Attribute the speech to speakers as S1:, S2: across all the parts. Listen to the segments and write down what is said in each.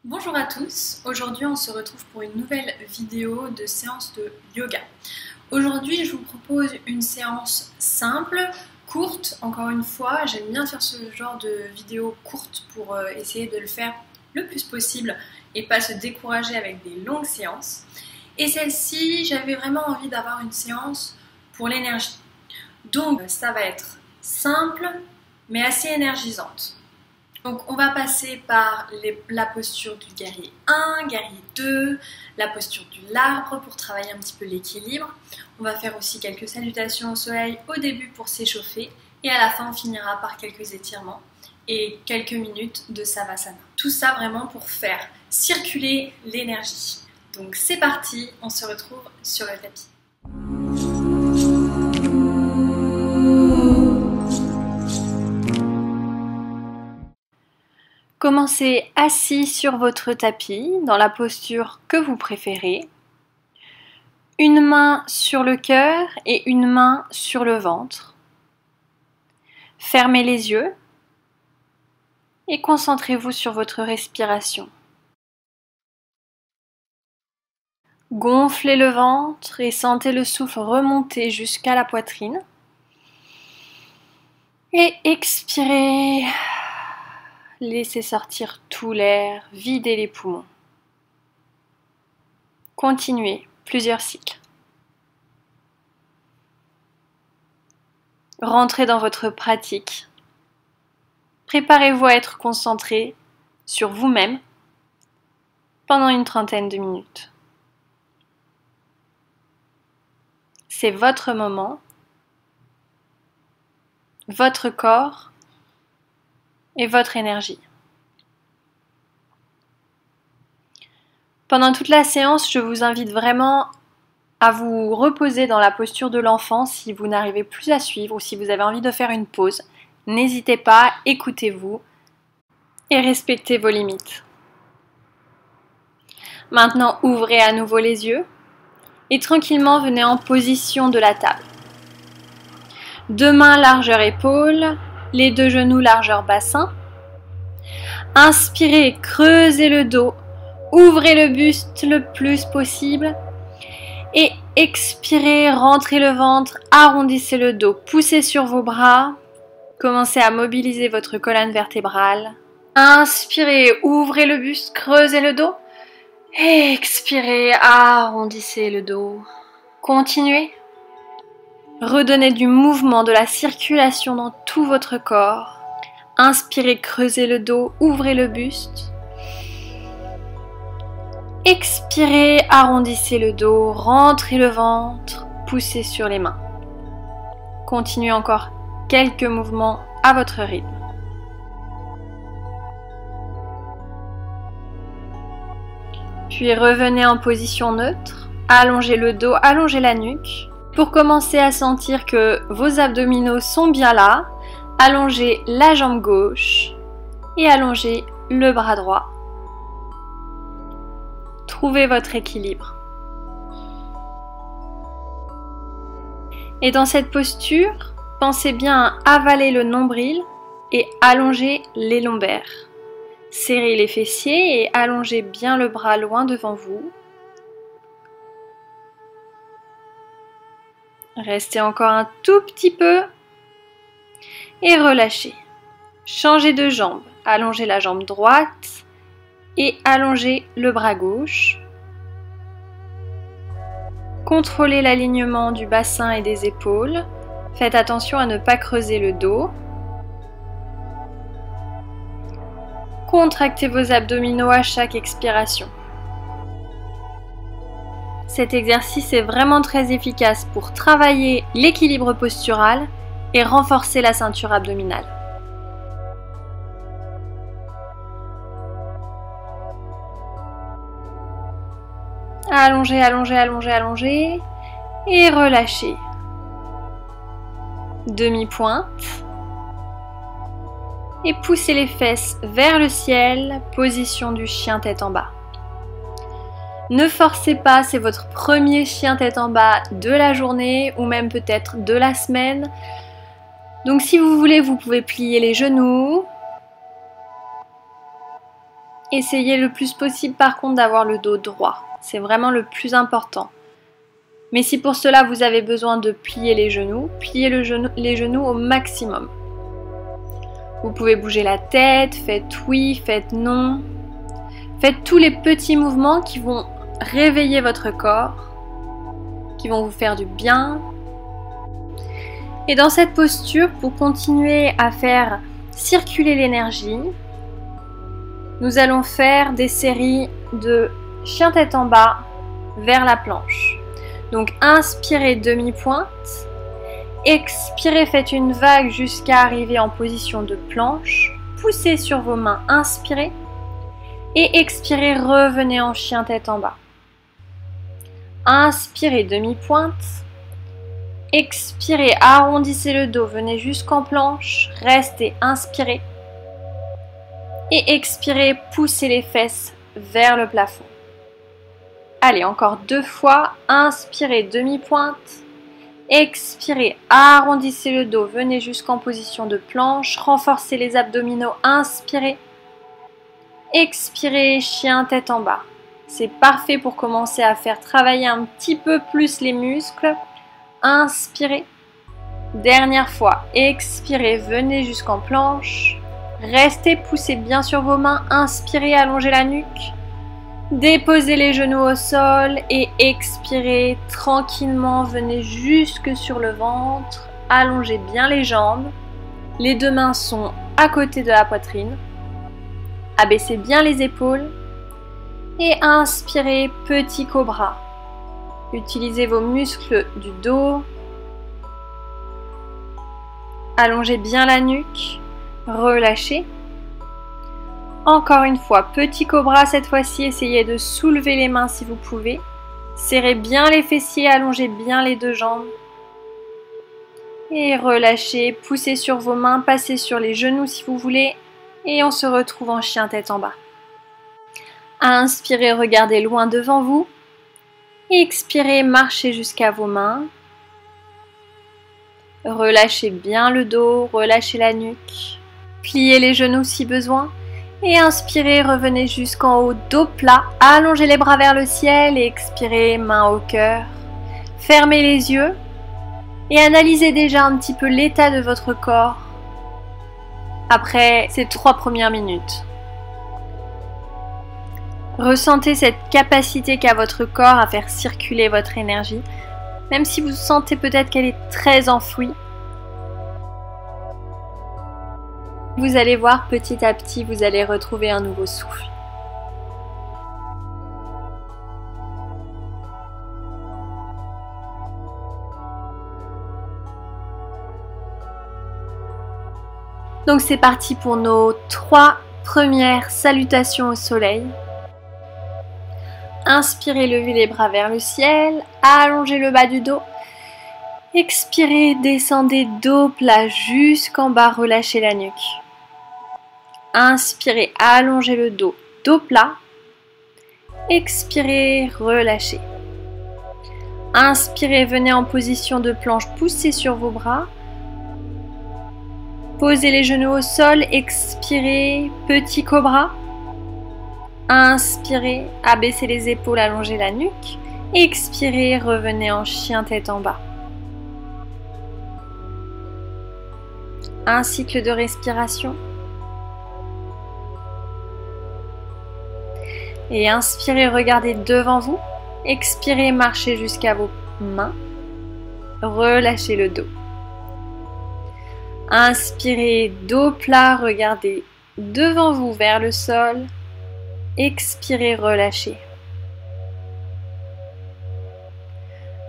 S1: Bonjour à tous, aujourd'hui on se retrouve pour une nouvelle vidéo de séance de yoga. Aujourd'hui je vous propose une séance simple, courte, encore une fois, j'aime bien faire ce genre de vidéo courte pour essayer de le faire le plus possible et pas se décourager avec des longues séances. Et celle-ci, j'avais vraiment envie d'avoir une séance pour l'énergie. Donc ça va être simple mais assez énergisante. Donc on va passer par la posture du guerrier 1, guerrier 2, la posture de l'arbre pour travailler un petit peu l'équilibre. On va faire aussi quelques salutations au soleil au début pour s'échauffer et à la fin on finira par quelques étirements et quelques minutes de savasana. Tout ça vraiment pour faire circuler l'énergie. Donc c'est parti, on se retrouve sur le tapis. Commencez assis sur votre tapis, dans la posture que vous préférez. Une main sur le cœur et une main sur le ventre. Fermez les yeux et concentrez-vous sur votre respiration. Gonflez le ventre et sentez le souffle remonter jusqu'à la poitrine. Et expirez. Laissez sortir tout l'air, videz les poumons. Continuez plusieurs cycles. Rentrez dans votre pratique. Préparez-vous à être concentré sur vous-même pendant une trentaine de minutes. C'est votre moment, votre corps et votre énergie. Pendant toute la séance, je vous invite vraiment à vous reposer dans la posture de l'enfant si vous n'arrivez plus à suivre ou si vous avez envie de faire une pause. N'hésitez pas, écoutez-vous et respectez vos limites. Maintenant, ouvrez à nouveau les yeux et tranquillement venez en position de la table. Deux mains largeur épaule, les deux genoux largeur bassin. Inspirez, creusez le dos, ouvrez le buste le plus possible et expirez, rentrez le ventre, arrondissez le dos, poussez sur vos bras, commencez à mobiliser votre colonne vertébrale. Inspirez, ouvrez le buste, creusez le dos, expirez, arrondissez le dos. Continuez. Redonnez du mouvement, de la circulation dans tout votre corps. Inspirez, creusez le dos, ouvrez le buste. Expirez, arrondissez le dos, rentrez le ventre, poussez sur les mains. Continuez encore quelques mouvements à votre rythme. Puis revenez en position neutre, allongez le dos, allongez la nuque. Pour commencer à sentir que vos abdominaux sont bien là, allongez la jambe gauche et allongez le bras droit. Trouvez votre équilibre. Et dans cette posture, pensez bien à avaler le nombril et allonger les lombaires. Serrez les fessiers et allongez bien le bras loin devant vous. Restez encore un tout petit peu et relâchez. Changez de jambe. Allongez la jambe droite et allongez le bras gauche. Contrôlez l'alignement du bassin et des épaules. Faites attention à ne pas creuser le dos. Contractez vos abdominaux à chaque expiration. Cet exercice est vraiment très efficace pour travailler l'équilibre postural et renforcer la ceinture abdominale. Allongez, allongez, allongez, allongez et relâchez. Demi-pointe. Et poussez les fesses vers le ciel, position du chien tête en bas. Ne forcez pas, c'est votre premier chien tête en bas de la journée ou même peut-être de la semaine. Donc si vous voulez, vous pouvez plier les genoux. Essayez le plus possible par contre d'avoir le dos droit. C'est vraiment le plus important. Mais si pour cela vous avez besoin de plier les genoux, pliez les genoux au maximum. Vous pouvez bouger la tête, faites oui, faites non. Faites tous les petits mouvements qui vont réveiller votre corps, qui vont vous faire du bien. Et dans cette posture, pour continuer à faire circuler l'énergie, nous allons faire des séries de chien tête en bas vers la planche. Donc inspirez demi-pointe, expirez, faites une vague jusqu'à arriver en position de planche, poussez sur vos mains, inspirez et expirez, revenez en chien tête en bas. Inspirez demi-pointe, expirez, arrondissez le dos, venez jusqu'en planche, restez, inspirez et expirez, poussez les fesses vers le plafond. Allez, encore 2 fois, inspirez demi-pointe, expirez, arrondissez le dos, venez jusqu'en position de planche, renforcez les abdominaux, inspirez, expirez, chien tête en bas. C'est parfait pour commencer à faire travailler un petit peu plus les muscles. Inspirez, dernière fois, expirez, venez jusqu'en planche, restez, poussez bien sur vos mains, inspirez, allongez la nuque. Déposez les genoux au sol et expirez tranquillement, venez jusque sur le ventre, allongez bien les jambes, les 2 mains sont à côté de la poitrine, abaissez bien les épaules et inspirez, petit cobra. Utilisez vos muscles du dos, allongez bien la nuque, relâchez. Encore une fois, petit cobra cette fois-ci, essayez de soulever les mains si vous pouvez. Serrez bien les fessiers, allongez bien les 2 jambes. Et relâchez, poussez sur vos mains, passez sur les genoux si vous voulez. Et on se retrouve en chien tête en bas. Inspirez, regardez loin devant vous. Expirez, marchez jusqu'à vos mains. Relâchez bien le dos, relâchez la nuque. Pliez les genoux si besoin. Et inspirez, revenez jusqu'en haut, dos plat, allongez les bras vers le ciel et expirez, main au cœur. Fermez les yeux et analysez déjà un petit peu l'état de votre corps après ces 3 premières minutes. Ressentez cette capacité qu'a votre corps à faire circuler votre énergie, même si vous sentez peut-être qu'elle est très enfouie. Vous allez voir petit à petit, vous allez retrouver un nouveau souffle. Donc c'est parti pour nos 3 premières salutations au soleil. Inspirez, levez les bras vers le ciel, allongez le bas du dos. Expirez, descendez dos plat jusqu'en bas, relâchez la nuque. Inspirez, allongez le dos, dos plat. Expirez, relâchez. Inspirez, venez en position de planche, poussez sur vos bras. Posez les genoux au sol, expirez, petit cobra. Inspirez, abaissez les épaules, allongez la nuque. Expirez, revenez en chien tête en bas. Un cycle de respiration. Et inspirez, regardez devant vous. Expirez, marchez jusqu'à vos mains. Relâchez le dos. Inspirez, dos plat, regardez devant vous vers le sol. Expirez, relâchez.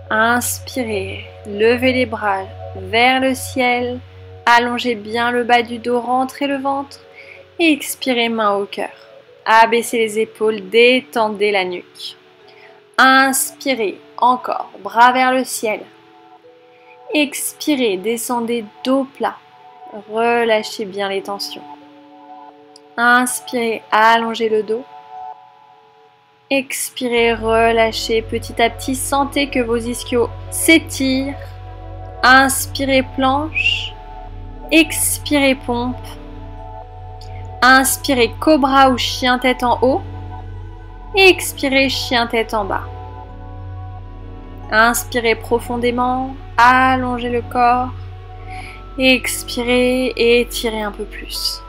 S1: Inspirez, levez les bras vers le ciel. Allongez bien le bas du dos, rentrez le ventre. Et expirez, main au cœur. Abaissez les épaules, détendez la nuque. Inspirez, encore, bras vers le ciel. Expirez, descendez dos plat. Relâchez bien les tensions. Inspirez, allongez le dos. Expirez, relâchez petit à petit. Sentez que vos ischios s'étirent. Inspirez, planche. Expirez, pompe. Inspirez cobra ou chien tête en haut. Expirez chien tête en bas. Inspirez profondément, allongez le corps. Expirez et étirez un peu plus.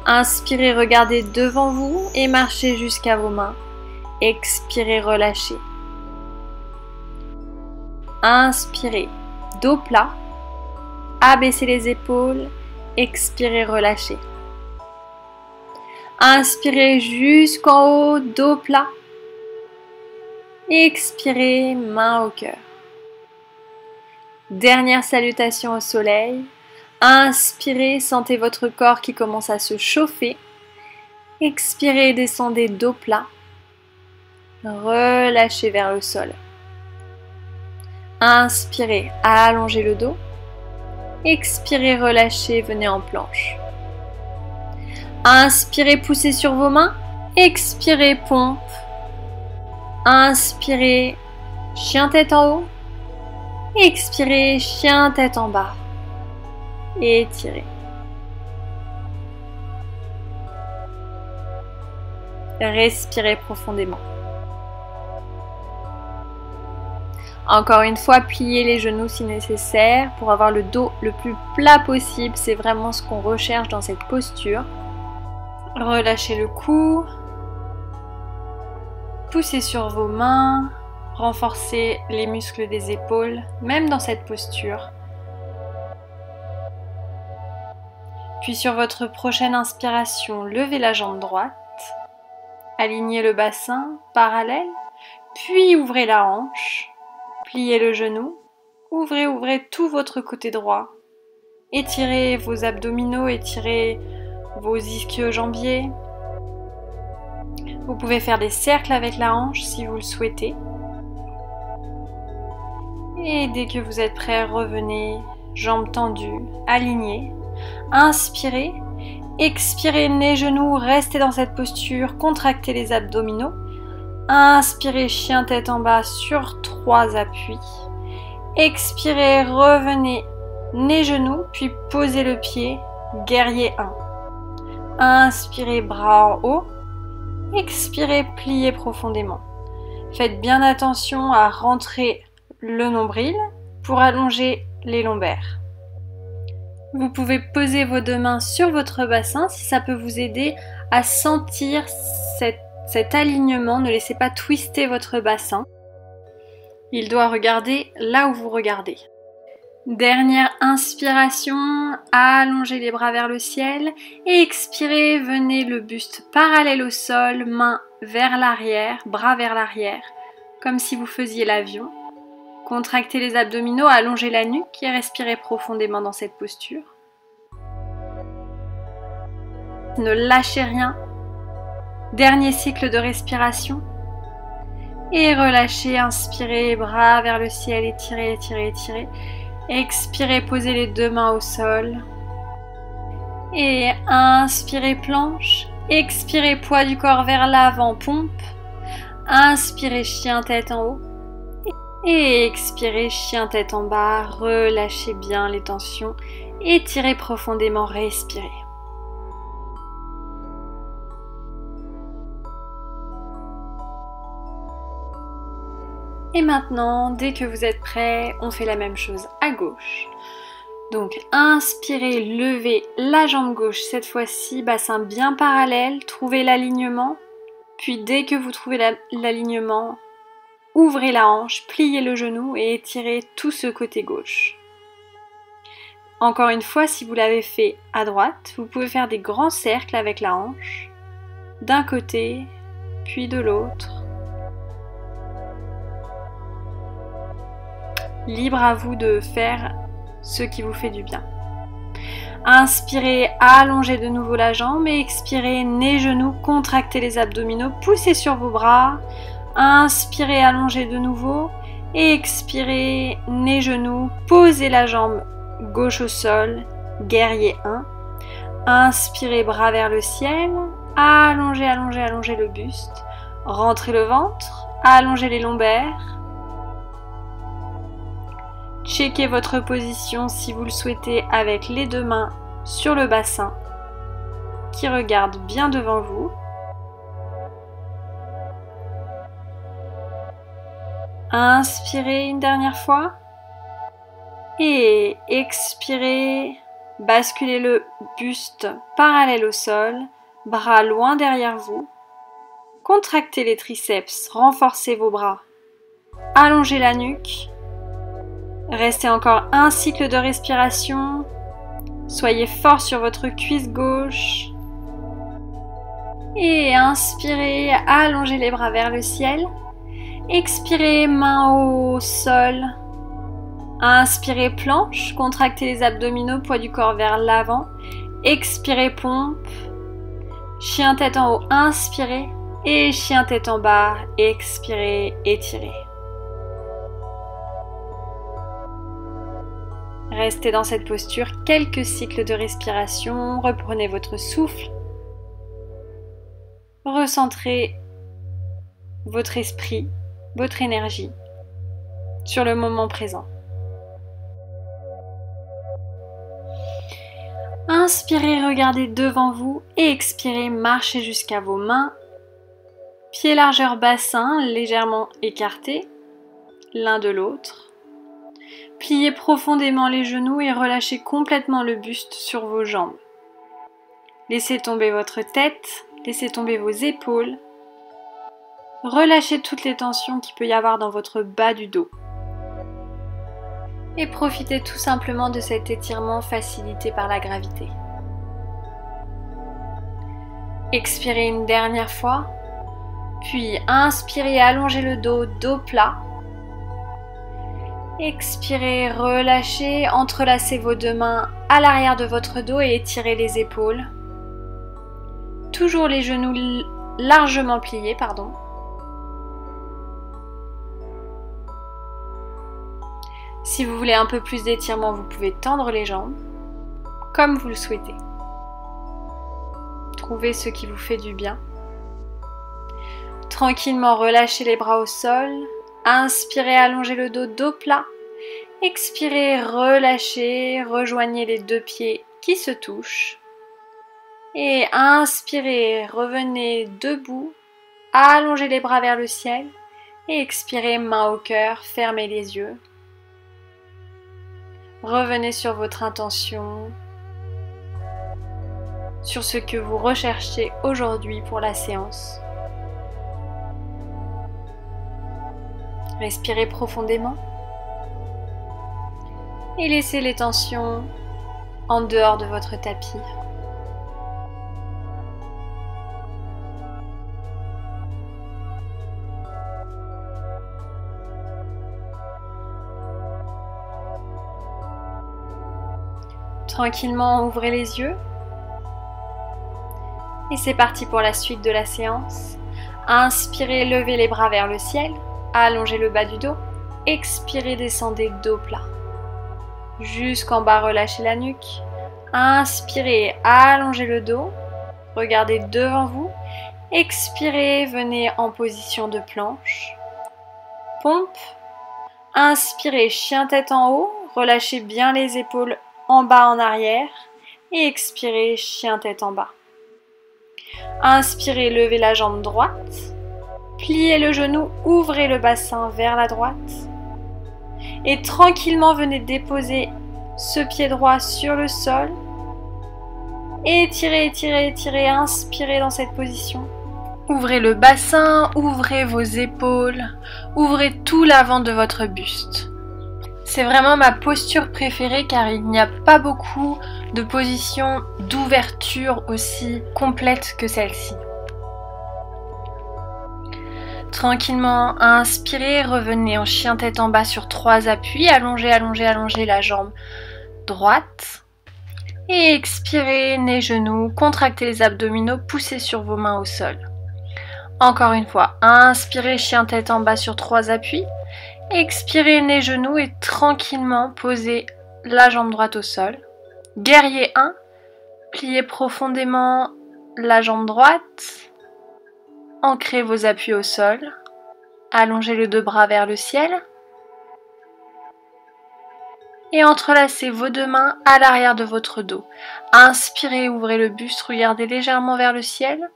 S1: Inspirez, regardez devant vous et marchez jusqu'à vos mains. Expirez, relâchez. Inspirez, dos plat. Abaissez les épaules. Expirez, relâchez. Inspirez jusqu'en haut, dos plat. Expirez, main au cœur. Dernière salutation au soleil. Inspirez, sentez votre corps qui commence à se chauffer. Expirez, descendez dos plat. Relâchez vers le sol. Inspirez, allongez le dos. Expirez, relâchez, venez en planche. Inspirez, poussez sur vos mains. Expirez, pompe. Inspirez, chien tête en haut. Expirez, chien tête en bas. Et étirez. Respirez profondément. Encore une fois, pliez les genoux si nécessaire pour avoir le dos le plus plat possible. C'est vraiment ce qu'on recherche dans cette posture. Relâchez le cou. Poussez sur vos mains. Renforcez les muscles des épaules, même dans cette posture. Puis sur votre prochaine inspiration, levez la jambe droite. Alignez le bassin parallèle, puis ouvrez la hanche. Pliez le genou. Ouvrez tout votre côté droit. Étirez vos abdominaux, étirez vos ischio-jambiers. Vous pouvez faire des cercles avec la hanche si vous le souhaitez. Et dès que vous êtes prêt, revenez, jambes tendues, alignées. Inspirez, expirez, nez, genoux, restez dans cette posture, contractez les abdominaux. Inspirez, chien tête en bas sur 3 appuis. Expirez, revenez, nez, genoux, puis posez le pied, guerrier 1. Inspirez, bras en haut. Expirez, pliez profondément. Faites bien attention à rentrer le nombril pour allonger les lombaires. Vous pouvez poser vos 2 mains sur votre bassin si ça peut vous aider à sentir cet alignement. Ne laissez pas twister votre bassin. Il doit regarder là où vous regardez. Dernière inspiration, allongez les bras vers le ciel et expirez, venez le buste parallèle au sol, mains vers l'arrière, bras vers l'arrière, comme si vous faisiez l'avion. Contractez les abdominaux, allongez la nuque et respirez profondément dans cette posture. Ne lâchez rien. Dernier cycle de respiration. Et relâchez, inspirez, bras vers le ciel, étirez, étirez, étirez. Expirez, posez les 2 mains au sol. Et inspirez, planche. Expirez, poids du corps vers l'avant, pompe. Inspirez, chien tête en haut. Et expirez, chien tête en bas, relâchez bien les tensions, étirez profondément, respirez. Et maintenant, dès que vous êtes prêts, on fait la même chose à gauche. Donc inspirez, levez la jambe gauche, cette fois-ci, bassin bien parallèle, trouvez l'alignement, puis dès que vous trouvez l'alignement, ouvrez la hanche, pliez le genou et étirez tout ce côté gauche. Encore une fois, si vous l'avez fait à droite, vous pouvez faire des grands cercles avec la hanche, d'un côté, puis de l'autre. Libre à vous de faire ce qui vous fait du bien. Inspirez, allongez de nouveau la jambe et expirez, nez, genoux, contractez les abdominaux, poussez sur vos bras. Inspirez, allongez de nouveau et expirez, nez, genoux, posez la jambe gauche au sol, guerrier 1. Inspirez, bras vers le ciel, allongez, allongez, allongez le buste, rentrez le ventre, allongez les lombaires. Checkez votre position si vous le souhaitez avec les 2 mains
S2: sur le bassin qui regarde bien devant vous. Inspirez une dernière fois et expirez, basculez le buste parallèle au sol, bras loin derrière vous. Contractez les triceps, renforcez vos bras, allongez la nuque. Restez encore un cycle de respiration. Soyez fort sur votre cuisse gauche. Et inspirez, allongez les bras vers le ciel. Expirez, main au sol. Inspirez, planche, contractez les abdominaux, poids du corps vers l'avant. Expirez, pompe. Chien tête en haut, inspirez. Et chien tête en bas, expirez, étirez. Restez dans cette posture quelques cycles de respiration. Reprenez votre souffle. Recentrez votre esprit, votre énergie sur le moment présent. Inspirez, regardez devant vous et expirez, marchez jusqu'à vos mains. Pieds largeur bassin, légèrement écartés l'un de l'autre. Pliez profondément les genoux et relâchez complètement le buste sur vos jambes. Laissez tomber votre tête, laissez tomber vos épaules. Relâchez toutes les tensions qu'il peut y avoir dans votre bas du dos. Et profitez tout simplement de cet étirement facilité par la gravité. Expirez une dernière fois, puis inspirez, allongez le dos, dos plat. Expirez, relâchez, entrelacez vos deux mains à l'arrière de votre dos et étirez les épaules. Toujours les genoux largement pliés, Si vous voulez un peu plus d'étirement, vous pouvez tendre les jambes, comme vous le souhaitez. Trouvez ce qui vous fait du bien. Tranquillement, relâchez les bras au sol. Inspirez, allongez le dos, dos plat. Expirez, relâchez, rejoignez les deux pieds qui se touchent. Et inspirez, revenez debout, allongez les bras vers le ciel. Et expirez, main au cœur, fermez les yeux. Revenez sur votre intention, sur ce que vous recherchez aujourd'hui pour la séance. Respirez profondément et laissez les tensions en dehors de votre tapis. Tranquillement, ouvrez les yeux. Et c'est parti pour la suite de la séance. Inspirez, levez les bras vers le ciel. Allongez le bas du dos. Expirez, descendez dos plat. Jusqu'en bas, relâchez la nuque. Inspirez, allongez le dos. Regardez devant vous. Expirez, venez en position de planche. Pompe. Inspirez, chien tête en haut. Relâchez bien les épaules en bas, en arrière. Et expirez, chien tête en bas. Inspirez, levez la jambe droite. Pliez le genou, ouvrez le bassin vers la droite. Et tranquillement, venez déposer ce pied droit sur le sol. Étirez, étirez, étirez, inspirez dans cette position. Ouvrez le bassin, ouvrez vos épaules, ouvrez tout l'avant de votre buste. C'est vraiment ma posture préférée car il n'y a pas beaucoup de positions d'ouverture aussi complètes que celle-ci. Tranquillement, inspirez, revenez en chien tête en bas sur 3 appuis, allongez, allongez, allongez la jambe droite. Et expirez, nez, genoux, contractez les abdominaux, poussez sur vos mains au sol. Encore une fois, inspirez, chien tête en bas sur 3 appuis. Expirez, nez, genoux et tranquillement posez la jambe droite au sol. Guerrier 1, pliez profondément la jambe droite. Ancrez vos appuis au sol. Allongez les deux bras vers le ciel. Et entrelacez vos deux mains à l'arrière de votre dos. Inspirez, ouvrez le buste, regardez légèrement vers le ciel.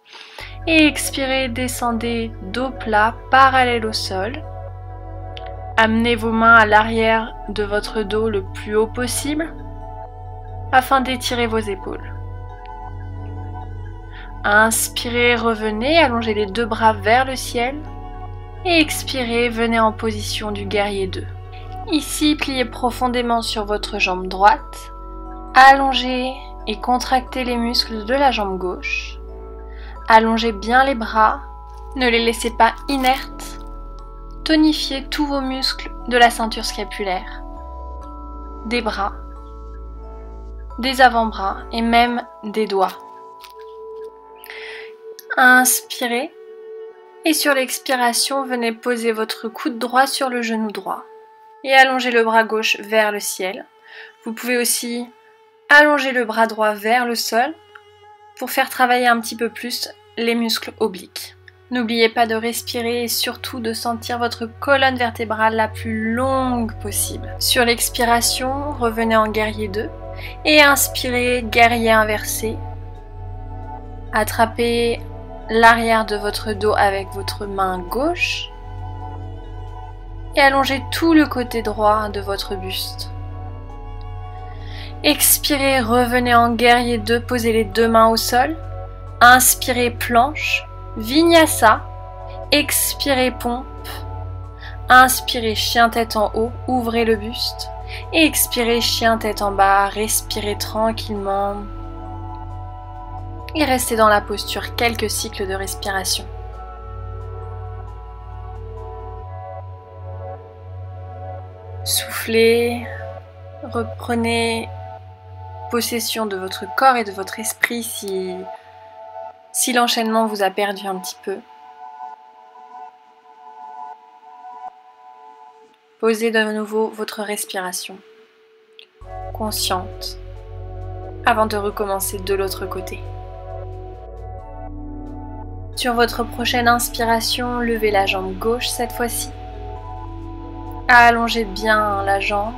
S2: Et expirez, descendez dos plat, parallèle au sol. Amenez vos mains à l'arrière de votre dos le plus haut possible afin d'étirer vos épaules. Inspirez, revenez, allongez les deux bras vers le ciel. Et expirez, venez en position du guerrier 2. Ici, pliez profondément sur votre jambe droite. Allongez et contractez les muscles de la jambe gauche. Allongez bien les bras, ne les laissez pas inertes. Tonifiez tous vos muscles de la ceinture scapulaire, des bras, des avant-bras et même des doigts. Inspirez et sur l'expiration, venez poser votre coude droit sur le genou droit et allongez le bras gauche vers le ciel. Vous pouvez aussi allonger le bras droit vers le sol pour faire travailler un petit peu plus les muscles obliques. N'oubliez pas de respirer et surtout de sentir votre colonne vertébrale la plus longue possible. Sur l'expiration, revenez en guerrier 2 et inspirez, guerrier inversé. Attrapez l'arrière de votre dos avec votre main gauche et allongez tout le côté droit de votre buste. Expirez, revenez en guerrier 2, posez les deux mains au sol. Inspirez, planche, vinyasa. Expirez, pompe. Inspirez, chien tête en haut, ouvrez le buste. Et expirez, chien tête en bas, respirez tranquillement. Et restez dans la posture quelques cycles de respiration. Soufflez, reprenez possession de votre corps et de votre esprit si l'enchaînement vous a perdu un petit peu. Posez de nouveau votre respiration consciente avant de recommencer de l'autre côté. Sur votre prochaine inspiration, levez la jambe gauche cette fois-ci. Allongez bien la jambe,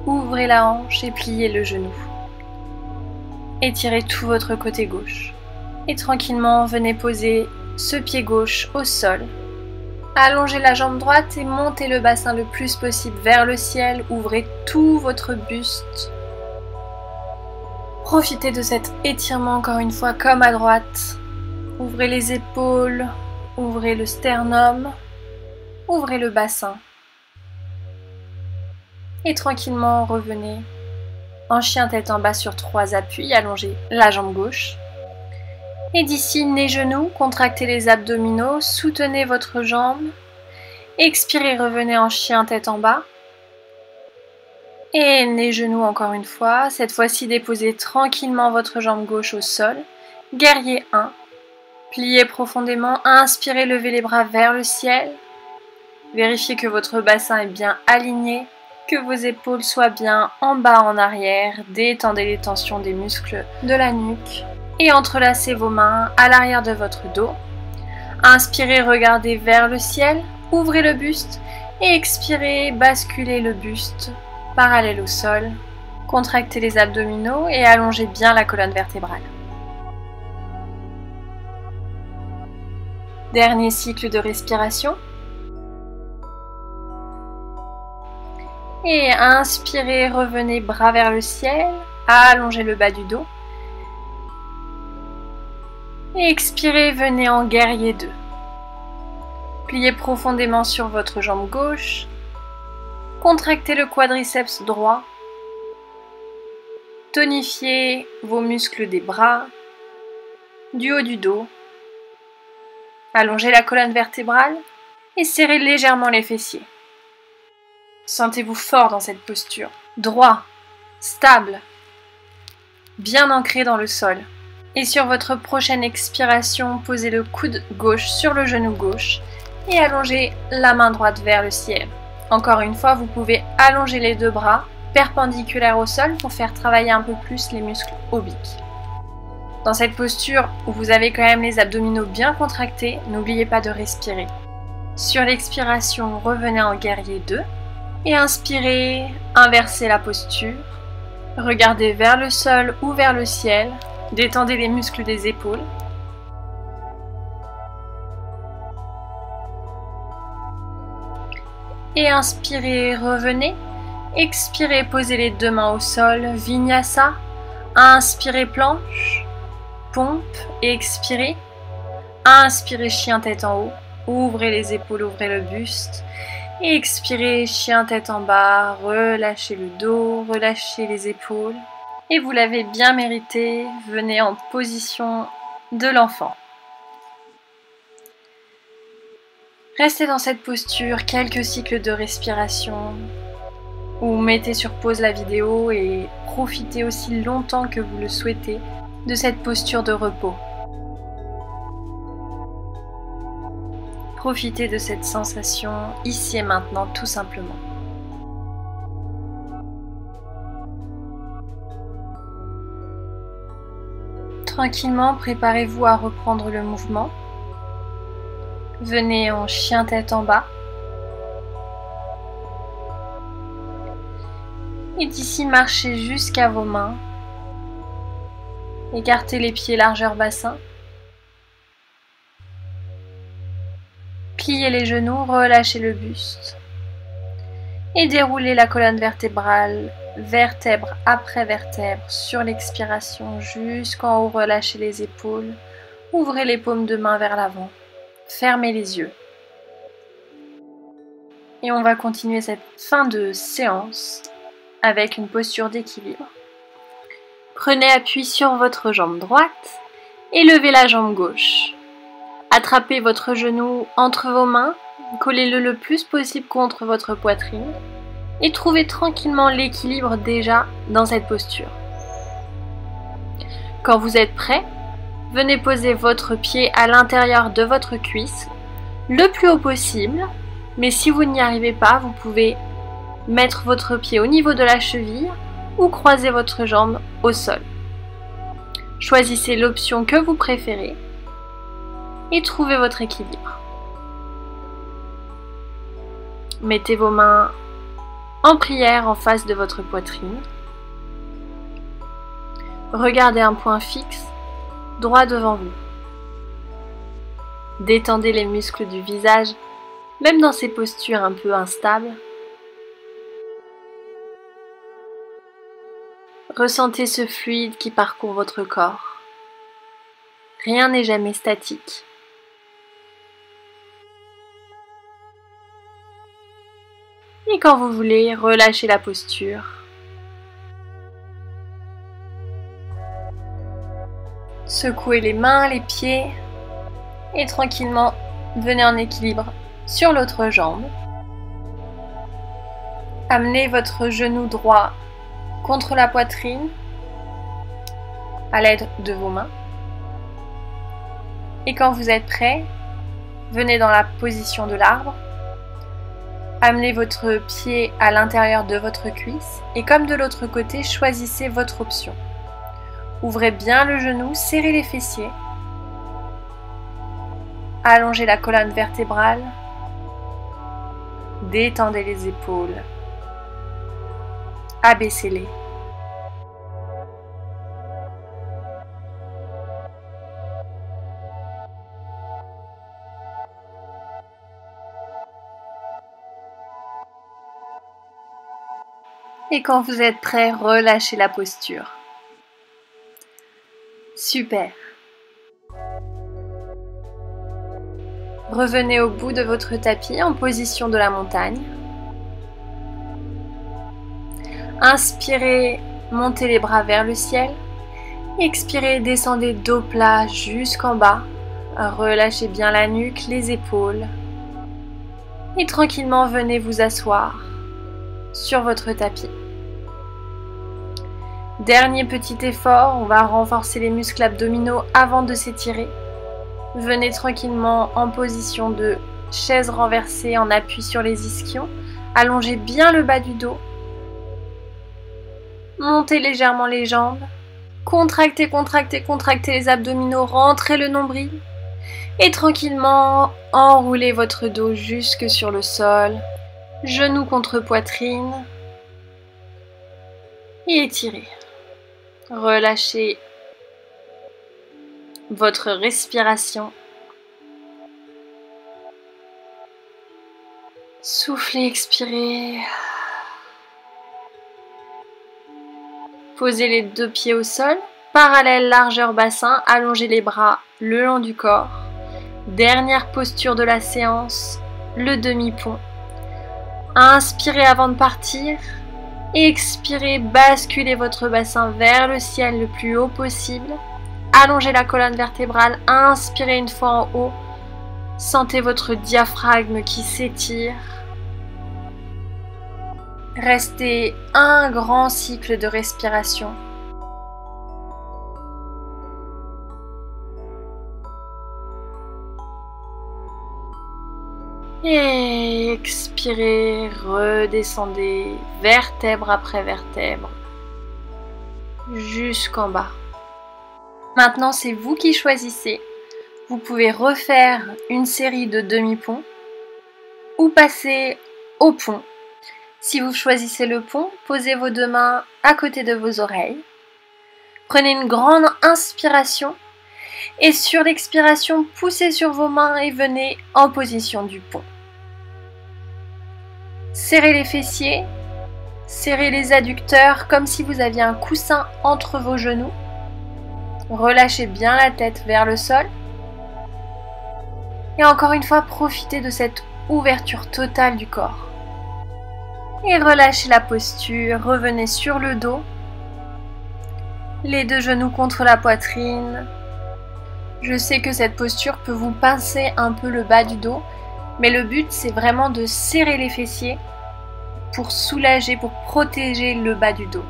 S2: ouvrez la hanche et pliez le genou. Étirez tout votre côté gauche. Et tranquillement, venez poser ce pied gauche au sol. Allongez la jambe droite et montez le bassin le plus possible vers le ciel. Ouvrez tout votre buste. Profitez de cet étirement encore une fois comme à droite. Ouvrez les épaules, ouvrez le sternum, ouvrez le bassin. Et tranquillement revenez en chien tête en bas sur 3 appuis, allongez la jambe gauche. Et d'ici, nez genoux, contractez les abdominaux, soutenez votre jambe. Expirez, revenez en chien tête en bas. Et nez genoux encore une fois. Cette fois-ci, déposez tranquillement votre jambe gauche au sol. Guerrier 1. Pliez profondément. Inspirez, levez les bras vers le ciel. Vérifiez que votre bassin est bien aligné. Que vos épaules soient bien en bas, en arrière. Détendez les tensions des muscles de la nuque. Et entrelacez vos mains à l'arrière de votre dos. Inspirez, regardez vers le ciel, ouvrez le buste et expirez, basculez le buste parallèle au sol. Contractez les abdominaux et allongez bien la colonne vertébrale. Dernier cycle de respiration. Et inspirez, revenez bras vers le ciel, allongez le bas du dos. Et expirez, venez en guerrier 2. Pliez profondément sur votre jambe gauche. Contractez le quadriceps droit. Tonifiez vos muscles des bras, du haut du dos. Allongez la colonne vertébrale et serrez légèrement les fessiers. Sentez-vous fort dans cette posture. Droit, stable, bien ancré dans le sol. Et sur votre prochaine expiration, posez le coude gauche sur le genou gauche et allongez la main droite vers le ciel. Encore une fois, vous pouvez allonger les deux bras perpendiculaires au sol pour faire travailler un peu plus les muscles obliques. Dans cette posture où vous avez quand même les abdominaux bien contractés, n'oubliez pas de respirer. Sur l'expiration, revenez en guerrier 2 Et inspirez, inversez la posture. Regardez vers le sol ou vers le ciel. Détendez les muscles des épaules. Et inspirez, revenez. Expirez, posez les deux mains au sol, Vinyasa. Inspirez, planche, pompe et expirez. Inspirez, chien tête en haut. Ouvrez les épaules, ouvrez le buste. Et expirez, chien tête en bas. Relâchez le dos, relâchez les épaules. Et vous l'avez bien mérité. Venez en position de l'enfant. Restez dans cette posture quelques cycles de respiration. Ou mettez sur pause la vidéo et profitez aussi longtemps que vous le souhaitez de cette posture de repos. Profitez de cette sensation ici et maintenant tout simplement. Tranquillement, préparez-vous à reprendre le mouvement. Venez en chien tête en bas. Et d'ici, marchez jusqu'à vos mains. Écartez les pieds largeur bassin. Pliez les genoux, relâchez le buste. Et déroulez la colonne vertébrale, vertèbre après vertèbre, sur l'expiration jusqu'en haut, relâchez les épaules. Ouvrez les paumes de main vers l'avant. Fermez les yeux. Et on va continuer cette fin de séance avec une posture d'équilibre. Prenez appui sur votre jambe droite et levez la jambe gauche. Attrapez votre genou entre vos mains, collez-le le plus possible contre votre poitrine et trouvez tranquillement l'équilibre déjà dans cette posture. Quand vous êtes prêt, venez poser votre pied à l'intérieur de votre cuisse, le plus haut possible, mais si vous n'y arrivez pas, vous pouvez mettre votre pied au niveau de la cheville ou croiser votre jambe au sol. Choisissez l'option que vous préférez et trouvez votre équilibre. Mettez vos mains en prière en face de votre poitrine. Regardez un point fixe droit devant vous. Détendez les muscles du visage, même dans ces postures un peu instables. Ressentez ce fluide qui parcourt votre corps. Rien n'est jamais statique. Et quand vous voulez, relâchez la posture. Secouez les mains, les pieds et tranquillement venez en équilibre sur l'autre jambe. Amenez votre genou droit contre la poitrine à l'aide de vos mains. Et quand vous êtes prêt, venez dans la position de l'arbre. Amenez votre pied à l'intérieur de votre cuisse et comme de l'autre côté, choisissez votre option. Ouvrez bien le genou, serrez les fessiers. Allongez la colonne vertébrale. Détendez les épaules. Abaissez-les. Et quand vous êtes prêt, relâchez la posture. Super. Revenez au bout de votre tapis en position de la montagne. Inspirez, montez les bras vers le ciel. Expirez, descendez dos plat jusqu'en bas. Relâchez bien la nuque, les épaules. Et tranquillement, venez vous asseoir sur votre tapis. Dernier petit effort, on va renforcer les muscles abdominaux avant de s'étirer. Venez tranquillement en position de chaise renversée en appui sur les ischions. Allongez bien le bas du dos. Montez légèrement les jambes. Contractez, contractez, contractez les abdominaux. Rentrez le nombril. Et tranquillement, enroulez votre dos jusque sur le sol. Genoux contre poitrine. Et étirez. Relâchez votre respiration. Soufflez, expirez. Posez les deux pieds au sol. Parallèle, largeur bassin. Allongez les bras le long du corps. Dernière posture de la séance, le demi-pont. Inspirez avant de partir. Expirez, basculez votre bassin vers le ciel le plus haut possible. Allongez la colonne vertébrale. Inspirez une fois en haut. Sentez votre diaphragme qui s'étire. Restez un grand cycle de respiration. Et expirez, redescendez vertèbre après vertèbre jusqu'en bas. Maintenant, c'est vous qui choisissez. Vous pouvez refaire une série de demi-ponts ou passer au pont. Si vous choisissez le pont, posez vos deux mains à côté de vos oreilles. Prenez une grande inspiration et sur l'expiration, poussez sur vos mains et venez en position du pont. Serrez les fessiers, serrez les adducteurs comme si vous aviez un coussin entre vos genoux. Relâchez bien la tête vers le sol. Et encore une fois, profitez de cette ouverture totale du corps. Et relâchez la posture, revenez sur le dos. Les deux genoux contre la poitrine. Je sais que cette posture peut vous pincer un peu le bas du dos, mais le but c'est vraiment de serrer les fessiers pour soulager, pour protéger le bas du dos.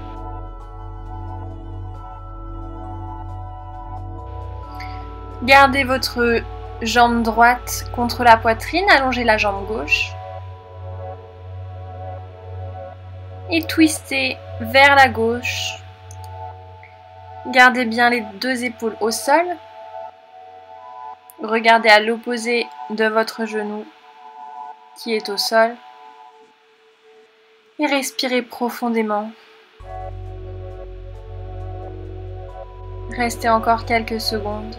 S2: Gardez votre jambe droite contre la poitrine, allongez la jambe gauche. Et twistez vers la gauche. Gardez bien les deux épaules au sol. Regardez à l'opposé de votre genou qui est au sol. Et respirez profondément. Restez encore quelques secondes.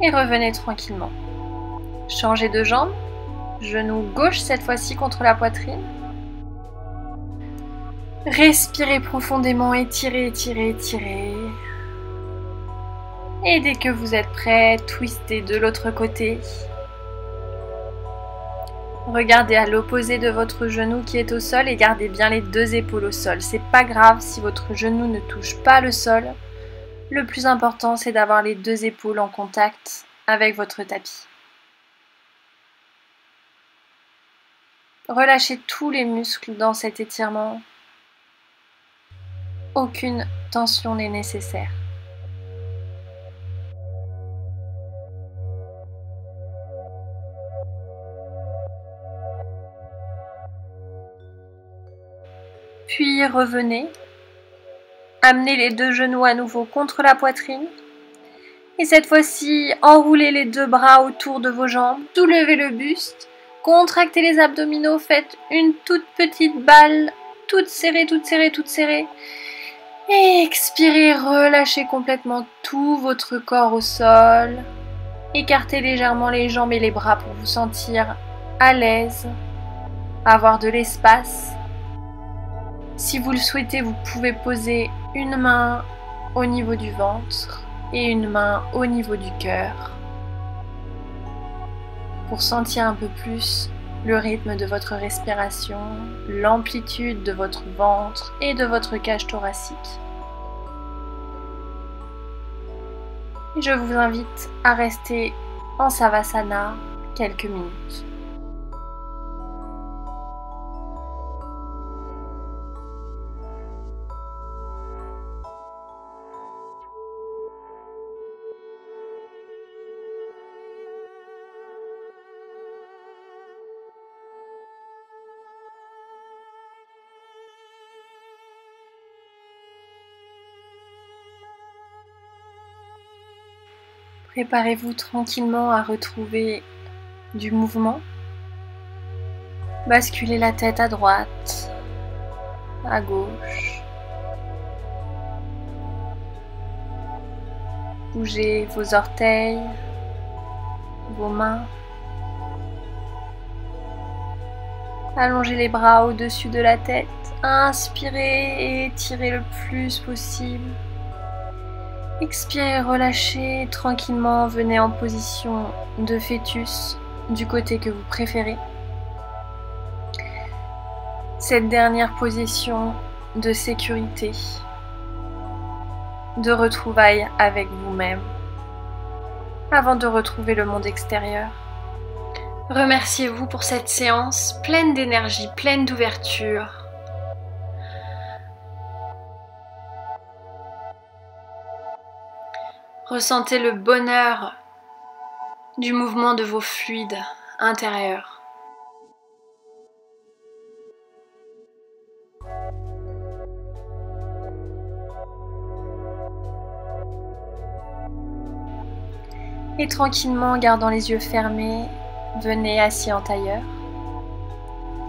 S2: Et revenez tranquillement. Changez de jambe. Genou gauche cette fois-ci contre la poitrine. Respirez profondément, étirez, étirez, étirez. Et dès que vous êtes prêt, twistez de l'autre côté. Regardez à l'opposé de votre genou qui est au sol et gardez bien les deux épaules au sol. C'est pas grave si votre genou ne touche pas le sol. Le plus important, c'est d'avoir les deux épaules en contact avec votre tapis. Relâchez tous les muscles dans cet étirement. Aucune tension n'est nécessaire. Puis revenez. Amenez les deux genoux à nouveau contre la poitrine. Et cette fois-ci, enroulez les deux bras autour de vos jambes. Soulevez le buste. Contractez les abdominaux. Faites une toute petite balle. Toute serrée, toute serrée, toute serrée. Et expirez, relâchez complètement tout votre corps au sol. Écartez légèrement les jambes et les bras pour vous sentir à l'aise, avoir de l'espace. Si vous le souhaitez, vous pouvez poser une main au niveau du ventre et une main au niveau du cœur pour sentir un peu plus le rythme de votre respiration, l'amplitude de votre ventre et de votre cage thoracique. Et je vous invite à rester en Savasana quelques minutes. Préparez-vous tranquillement à retrouver du mouvement. Basculez la tête à droite, à gauche. Bougez vos orteils, vos mains. Allongez les bras au-dessus de la tête. Inspirez et étirez le plus possible. Expirez, relâchez tranquillement. Venez en position de fœtus du côté que vous préférez. Cette dernière position de sécurité, de retrouvailles avec vous-même, avant de retrouver le monde extérieur. Remerciez-vous pour cette séance pleine d'énergie, pleine d'ouverture. Ressentez le bonheur du mouvement de vos fluides intérieurs. Et tranquillement, gardant les yeux fermés, venez assis en tailleur.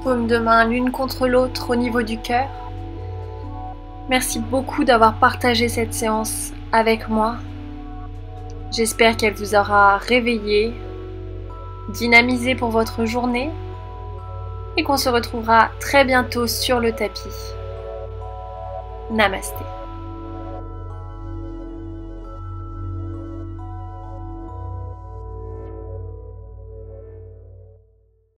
S2: Paumes de main l'une contre l'autre au niveau du cœur. Merci beaucoup d'avoir partagé cette séance avec moi. J'espère qu'elle vous aura réveillé, dynamisé pour votre journée et qu'on se retrouvera très bientôt sur le tapis. Namasté.